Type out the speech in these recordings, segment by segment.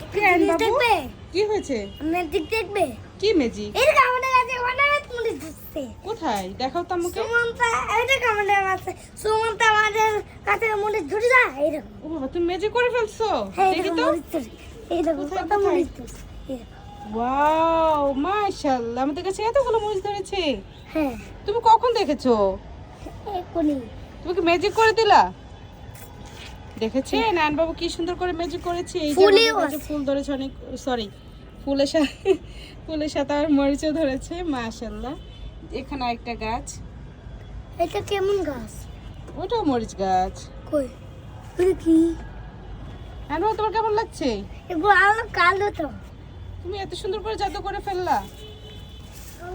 একটা জিনিস দেখবে? কি হয়েছে? ম্যাজিক দেখবে? কি ম্যাজিক? এই যে আমাদের কাছে অনেক মরিচ ধরছে। কোথায় দেখাও তো আমাকে। সুমন্তা এইটা আমাদের কাছে, সুমন্তা আমাদের কাছে মরিচ ধরে যায় এইরকম। ও বাবা, তুমি ম্যাজিক করে ফেলছো? হ্যাঁ, দেখি তো। মরিচ ধরে এই দেখো কোথায়, কত কোথায়? মরিচ ধরছে। এই দেখো। ওয়াও, মাশাআল্লাহ, আমাদের কাছে এতগুলো মরিচ ধরেছে। হ্যাঁ, তুমি কখন দেখেছো? এখনই। তুমি কি ম্যাজিক করে দিলা? দেখেছে নান বাবু কি সুন্দর করে ম্যাজিক করেছে। এই যে ফুলেও আমাদের কাছে আছে। ফুল ধরেছে অনেক, সরি ফুলের সাথে ফুলের সাথে আর মরিচও ধরেছে, মাশাআল্লাহ। এখানে একটা গাছ, এটা কেমন গাছ? ওটাও মরিচ গাছ। কই? ওটা কি? নান বাবু, তোমার কেমন লাগছে? এগুলো আলো কালো তো। তুমি এত সুন্দর করে জাদু করে ফেললা।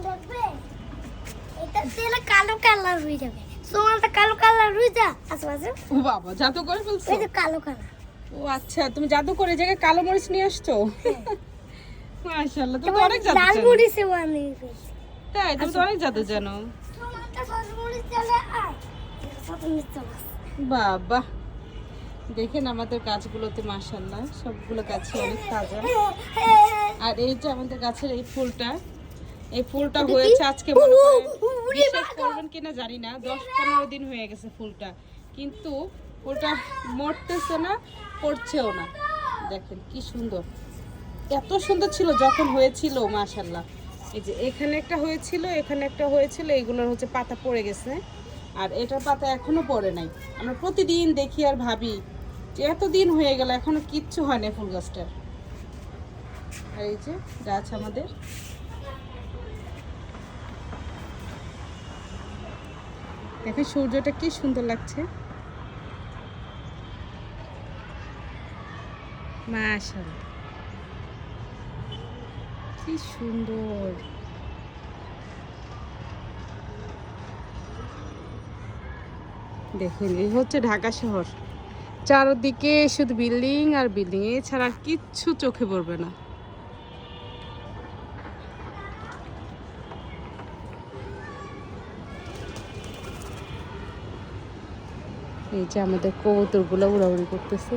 দেখবে? এটা তেলে কালো কালার হয়ে যাবে। সুমন্তা কালো কালার হয়ে যা আশেপাশে। ও বাবা, জাদু করে ফেলছো। এই যে কালো কালার। ও আচ্ছা, তুমি জাদু করে এই জায়গায় কালো মরিচ নিয়ে আসছো। মাশাআল্লাহ, তুমি তো অনেক জাদু লাল জানো। মরিচে বানিয়ে ফেলছি। তাই, তুমি তো অনেক জাদু জানো। সুমন্তা সস মরিচ চলে আয়। সস মরিচ চলে। বাবা, দেখেন আমাদের গাছগুলোতে মাশাআল্লাহ সবগুলো গাছে অনেক তাজা। আর এই যে আমাদের গাছের এই ফুলটা, এই ফুলটা হয়েছে আজকে মনে করেন, বিশ্বাস করবেন কিনা জানি না, 10-15 দিন হয়ে গেছে ফুলটা, কিন্তু ফুলটা মরতেছে না, পড়ছেও না। দেখেন কি সুন্দর, এত সুন্দর ছিল যখন হয়েছিল মাশাআল্লাহ। এই যে এখানে একটা হয়েছিল, এখানে একটা হয়েছিল, এইগুলোর হচ্ছে পাতা পড়ে গেছে, আর এটার পাতা এখনো পড়ে নাই। আমরা প্রতিদিন দেখি আর ভাবি যে এতদিন হয়ে গেল এখনো কিচ্ছু হয় না ফুল গাছটার। আর এই যে গাছ আমাদের, দেখে সূর্যটা কি সুন্দর লাগছে, মাশাআল্লাহ কি সুন্দর। দেখেন এই হচ্ছে ঢাকা শহর, চারদিকে শুধু বিল্ডিং আর বিল্ডিং, এছাড়া আর কিচ্ছু চোখে পড়বে না। এই যে আমাদের কবুতরগুলো উড়াউড়ি করতেছে।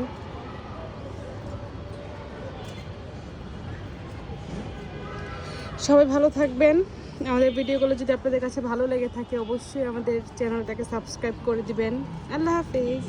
সবাই ভালো থাকবেন। আমাদের ভিডিওগুলো যদি আপনাদের কাছে ভালো লেগে থাকে অবশ্যই আমাদের চ্যানেলটাকে সাবস্ক্রাইব করে দিবেন। আল্লাহ হাফেজ।